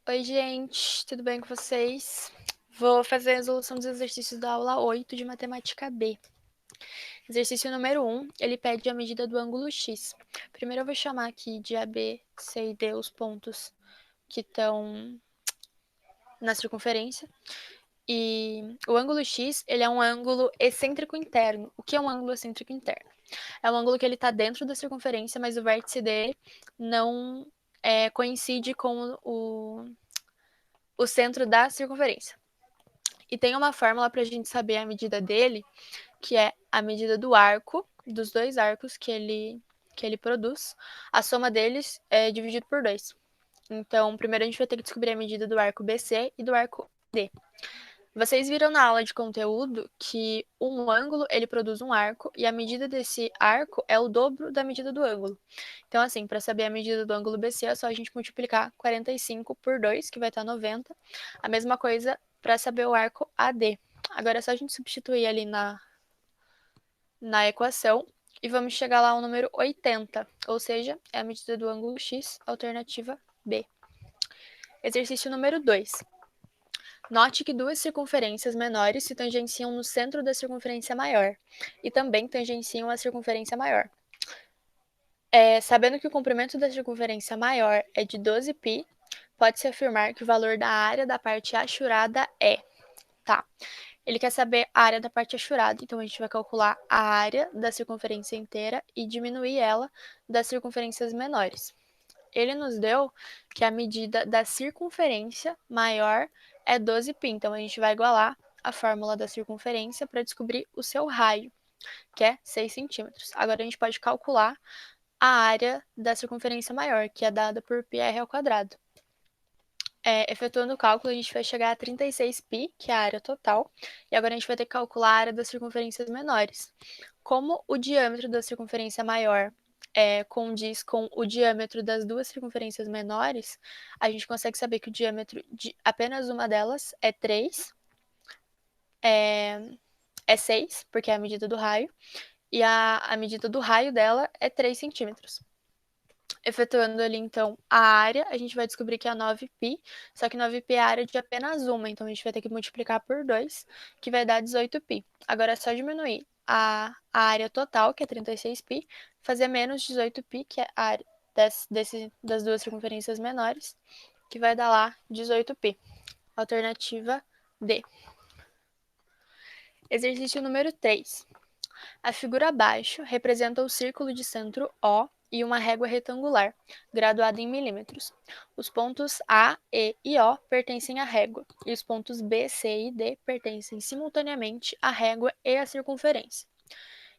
Oi, gente, tudo bem com vocês? Vou fazer a resolução dos exercícios da aula 8 de matemática B. Exercício número 1, ele pede a medida do ângulo x. Primeiro eu vou chamar aqui de AB, C e D os pontos que estão na circunferência. E o ângulo x, ele é um ângulo excêntrico interno. O que é um ângulo excêntrico interno? É um ângulo que ele está dentro da circunferência, mas o vértice dele não coincide com o centro da circunferência. E tem uma fórmula para a gente saber a medida dele, que é a medida do arco, dos dois arcos que ele produz. A soma deles é dividido por 2. Então, primeiro a gente vai ter que descobrir a medida do arco BC e do arco D. Vocês viram na aula de conteúdo que um ângulo ele produz um arco e a medida desse arco é o dobro da medida do ângulo. Então, assim, para saber a medida do ângulo BC é só a gente multiplicar 45 por 2, que vai estar 90. A mesma coisa para saber o arco AD. Agora é só a gente substituir ali na equação e vamos chegar lá ao número 80, ou seja, é a medida do ângulo X, alternativa B. Exercício número 2. Note que duas circunferências menores se tangenciam no centro da circunferência maior e também tangenciam a circunferência maior. Sabendo que o comprimento da circunferência maior é de 12π, pode-se afirmar que o valor da área da parte achurada é... Tá. Ele quer saber a área da parte achurada, então a gente vai calcular a área da circunferência inteira e diminuir ela das circunferências menores. Ele nos deu que a medida da circunferência maior é 12π, então a gente vai igualar a fórmula da circunferência para descobrir o seu raio, que é 6 centímetros. Agora a gente pode calcular a área da circunferência maior, que é dada por πr ao quadrado. Efetuando o cálculo, a gente vai chegar a 36π, que é a área total, e agora a gente vai ter que calcular a área das circunferências menores. Como o diâmetro da circunferência maior condiz com o diâmetro das duas circunferências menores, a gente consegue saber que o diâmetro de apenas uma delas é 3, é 6, porque é a medida do raio, e a medida do raio dela é 3 centímetros. Efetuando ali, então, a área, a gente vai descobrir que é 9π, só que 9π é a área de apenas uma, então a gente vai ter que multiplicar por 2, que vai dar 18π. Agora é só diminuir a área total, que é 36π, fazer menos 18π, que é a área das duas circunferências menores, que vai dar lá 18π. Alternativa D. Exercício número 3. A figura abaixo representa o círculo de centro O e uma régua retangular, graduada em milímetros. Os pontos A, E e O pertencem à régua, e os pontos B, C e D pertencem simultaneamente à régua e à circunferência.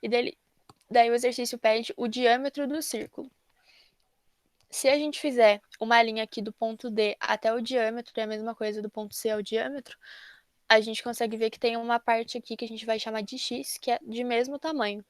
E daí o exercício pede o diâmetro do círculo. Se a gente fizer uma linha aqui do ponto D até o diâmetro, é a mesma coisa do ponto C ao diâmetro, a gente consegue ver que tem uma parte aqui que a gente vai chamar de X, que é de mesmo tamanho.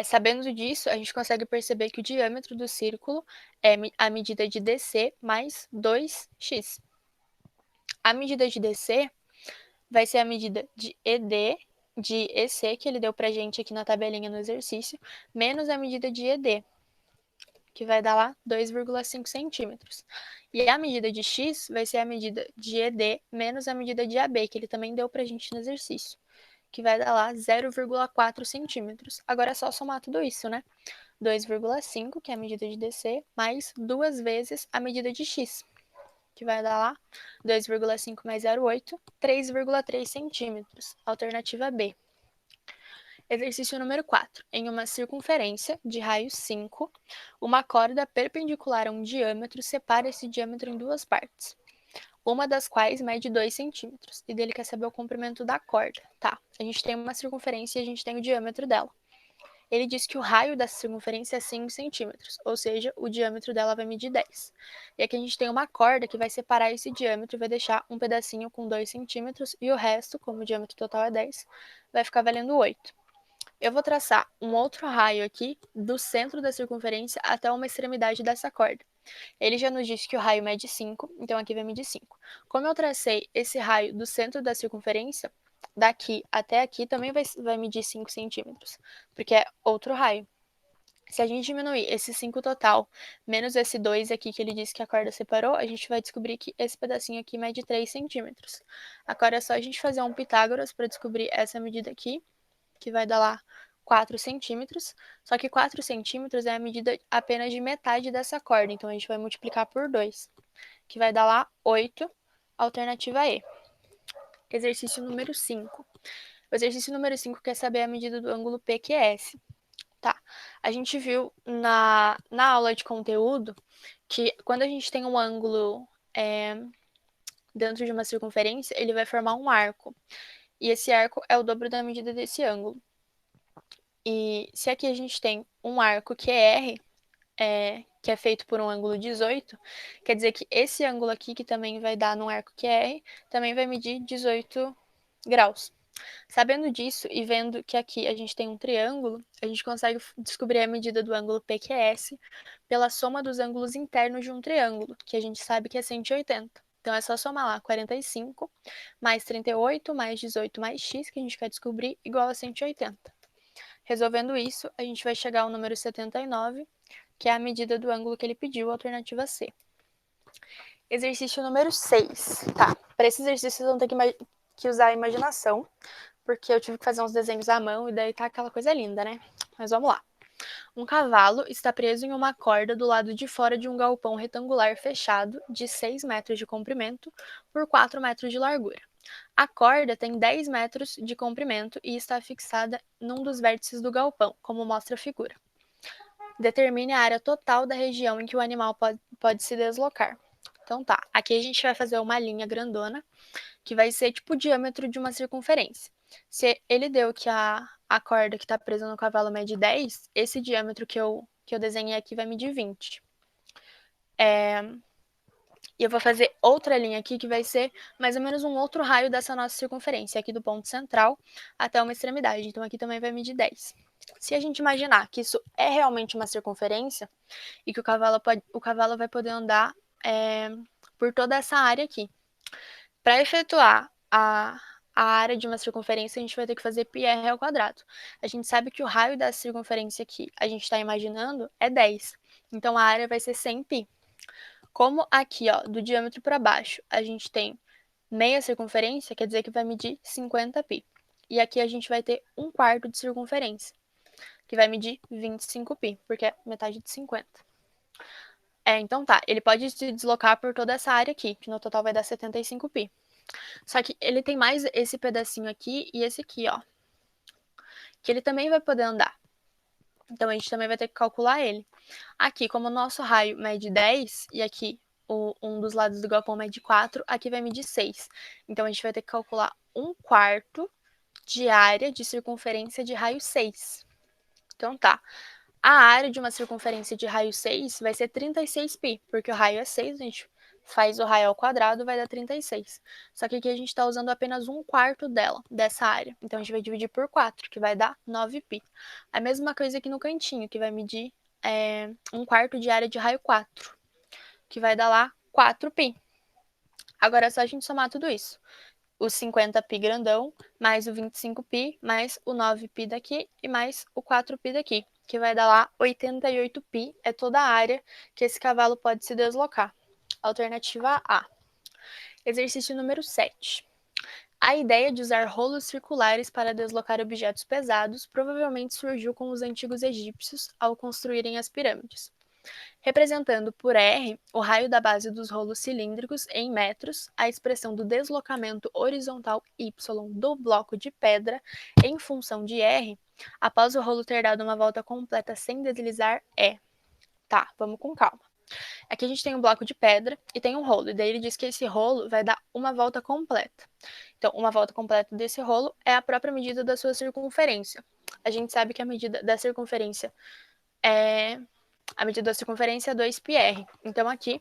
Sabendo disso, a gente consegue perceber que o diâmetro do círculo é a medida de DC mais 2x. A medida de DC vai ser a medida de ED, de EC, que ele deu pra gente aqui na tabelinha no exercício, menos a medida de ED, que vai dar lá 2,5 centímetros. E a medida de x vai ser a medida de ED menos a medida de AB, que ele também deu pra gente no exercício, que vai dar lá 0,4 centímetros. Agora é só somar tudo isso, né? 2,5, que é a medida de DC, mais 2 vezes a medida de x, que vai dar lá 2,5 mais 0,8, 3,3 centímetros. Alternativa B. Exercício número 4. Em uma circunferência de raio 5, uma corda perpendicular a um diâmetro separa esse diâmetro em duas partes, uma das quais mede 2 centímetros, e dele quer saber o comprimento da corda. Tá, a gente tem uma circunferência e a gente tem o diâmetro dela. Ele diz que o raio dessa circunferência é 5 centímetros, ou seja, o diâmetro dela vai medir 10. E aqui a gente tem uma corda que vai separar esse diâmetro e vai deixar um pedacinho com 2 centímetros e o resto, como o diâmetro total é 10, vai ficar valendo 8. Eu vou traçar um outro raio aqui do centro da circunferência até uma extremidade dessa corda. Ele já nos disse que o raio mede 5, então aqui vai medir 5. Como eu tracei esse raio do centro da circunferência, daqui até aqui também vai medir 5 centímetros, porque é outro raio. Se a gente diminuir esse 5 total, menos esse 2 aqui que ele disse que a corda separou, a gente vai descobrir que esse pedacinho aqui mede 3 centímetros. Agora é só a gente fazer um Pitágoras para descobrir essa medida aqui, que vai dar lá 4 centímetros. Só que 4 centímetros é a medida apenas de metade dessa corda, então a gente vai multiplicar por 2, que vai dar lá 8, alternativa E. Exercício número 5. O exercício número 5 quer saber a medida do ângulo PQS. Tá. A gente viu na aula de conteúdo que quando a gente tem um ângulo dentro de uma circunferência, ele vai formar um arco. E esse arco é o dobro da medida desse ângulo. E se aqui a gente tem um arco que é R, que é feito por um ângulo 18, quer dizer que esse ângulo aqui, que também vai dar num arco que é R, também vai medir 18 graus. Sabendo disso e vendo que aqui a gente tem um triângulo, a gente consegue descobrir a medida do ângulo PQS pela soma dos ângulos internos de um triângulo, que a gente sabe que é 180. Então é só somar lá 45 mais 38 mais 18 mais x, que a gente quer descobrir, igual a 180. Resolvendo isso, a gente vai chegar ao número 79, que é a medida do ângulo que ele pediu, alternativa C. Exercício número 6. Tá, para esse exercício vocês vão ter que usar a imaginação, porque eu tive que fazer uns desenhos à mão e daí tá aquela coisa linda, né? Mas vamos lá. Um cavalo está preso em uma corda do lado de fora de um galpão retangular fechado de 6 metros de comprimento por 4 metros de largura. A corda tem 10 metros de comprimento e está fixada num dos vértices do galpão, como mostra a figura. Determine a área total da região em que o animal pode se deslocar. Então tá, aqui a gente vai fazer uma linha grandona, que vai ser tipo o diâmetro de uma circunferência. Se ele deu que a corda que está presa no cavalo mede 10, esse diâmetro que eu desenhei aqui vai medir 20. E eu vou fazer outra linha aqui que vai ser mais ou menos um outro raio dessa nossa circunferência, aqui do ponto central até uma extremidade. Então aqui também vai medir 10. Se a gente imaginar que isso é realmente uma circunferência e que o cavalo vai poder andar por toda essa área aqui. Para efetuar a área de uma circunferência, a gente vai ter que fazer πr ao quadrado. A gente sabe que o raio da circunferência que a gente está imaginando é 10. Então a área vai ser 100π. Como aqui, ó, do diâmetro para baixo, a gente tem meia circunferência, quer dizer que vai medir 50π. E aqui a gente vai ter 1/4 de circunferência, que vai medir 25π, porque é metade de 50. Então tá, ele pode se deslocar por toda essa área aqui, que no total vai dar 75π. Só que ele tem mais esse pedacinho aqui e esse aqui, ó, que ele também vai poder andar. Então a gente também vai ter que calcular ele. Aqui, como o nosso raio mede 10 e aqui um dos lados do galpão mede 4, aqui vai medir 6. Então a gente vai ter que calcular 1/4 de área de circunferência de raio 6. Então tá. A área de uma circunferência de raio 6 vai ser 36π, porque o raio é 6, a gente faz o raio ao quadrado, vai dar 36. Só que aqui a gente está usando apenas 1/4 dessa área. Então a gente vai dividir por 4, que vai dar 9π. A mesma coisa aqui no cantinho, que vai medir 1/4 de área de raio 4, que vai dar lá 4π. Agora é só a gente somar tudo isso. O 50π grandão, mais o 25π, mais o 9π daqui e mais o 4π daqui, que vai dar lá 88π, é toda a área que esse cavalo pode se deslocar. Alternativa A. Exercício número 7. A ideia de usar rolos circulares para deslocar objetos pesados provavelmente surgiu com os antigos egípcios ao construírem as pirâmides. Representando por R o raio da base dos rolos cilíndricos em metros, a expressão do deslocamento horizontal y do bloco de pedra em função de R, após o rolo ter dado uma volta completa sem deslizar, é. Tá, vamos com calma. Aqui a gente tem um bloco de pedra e tem um rolo, e daí ele diz que esse rolo vai dar uma volta completa. Então, uma volta completa desse rolo é a própria medida da sua circunferência. A gente sabe que a medida da circunferência é 2πr. Então, aqui,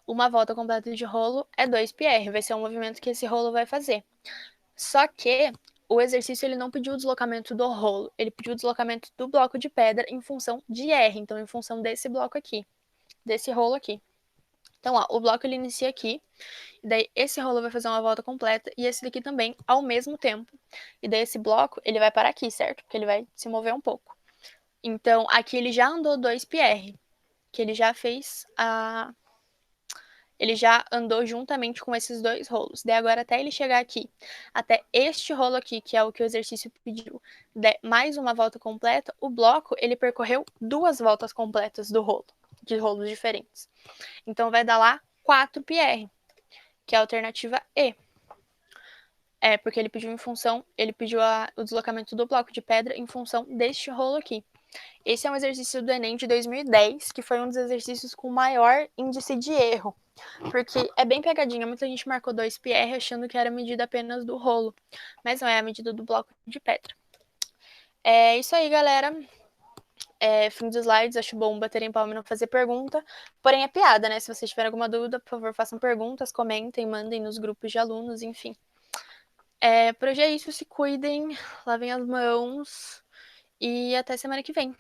uma volta completa de rolo é 2πr. Vai ser um movimento que esse rolo vai fazer. Só que o exercício ele não pediu o deslocamento do rolo, ele pediu o deslocamento do bloco de pedra em função de R, então em função desse bloco aqui, desse rolo aqui. Então, ó, o bloco ele inicia aqui, e daí esse rolo vai fazer uma volta completa e esse daqui também ao mesmo tempo. E daí esse bloco ele vai parar aqui, certo? Porque ele vai se mover um pouco. Então, aqui ele já andou 2 PR, que ele já fez a... Ele já andou juntamente com esses dois rolos. Daí agora, até ele chegar aqui, até este rolo aqui, que é o que o exercício pediu, mais uma volta completa, o bloco, ele percorreu 2 voltas completas do rolo, de rolos diferentes. Então, vai dar lá 4 PR, que é a alternativa E. Porque ele pediu o deslocamento do bloco de pedra em função deste rolo aqui. Esse é um exercício do Enem de 2010, que foi um dos exercícios com maior índice de erro, porque é bem pegadinha. Muita gente marcou 2 PR achando que era a medida apenas do rolo, mas não é a medida do bloco de pedra. É isso aí, galera. Fim dos slides, acho bom baterem palma e não fazer pergunta. Porém, é piada, né? Se vocês tiverem alguma dúvida, por favor, façam perguntas, comentem, mandem nos grupos de alunos, enfim. Por hoje é isso, se cuidem, lavem as mãos e até semana que vem.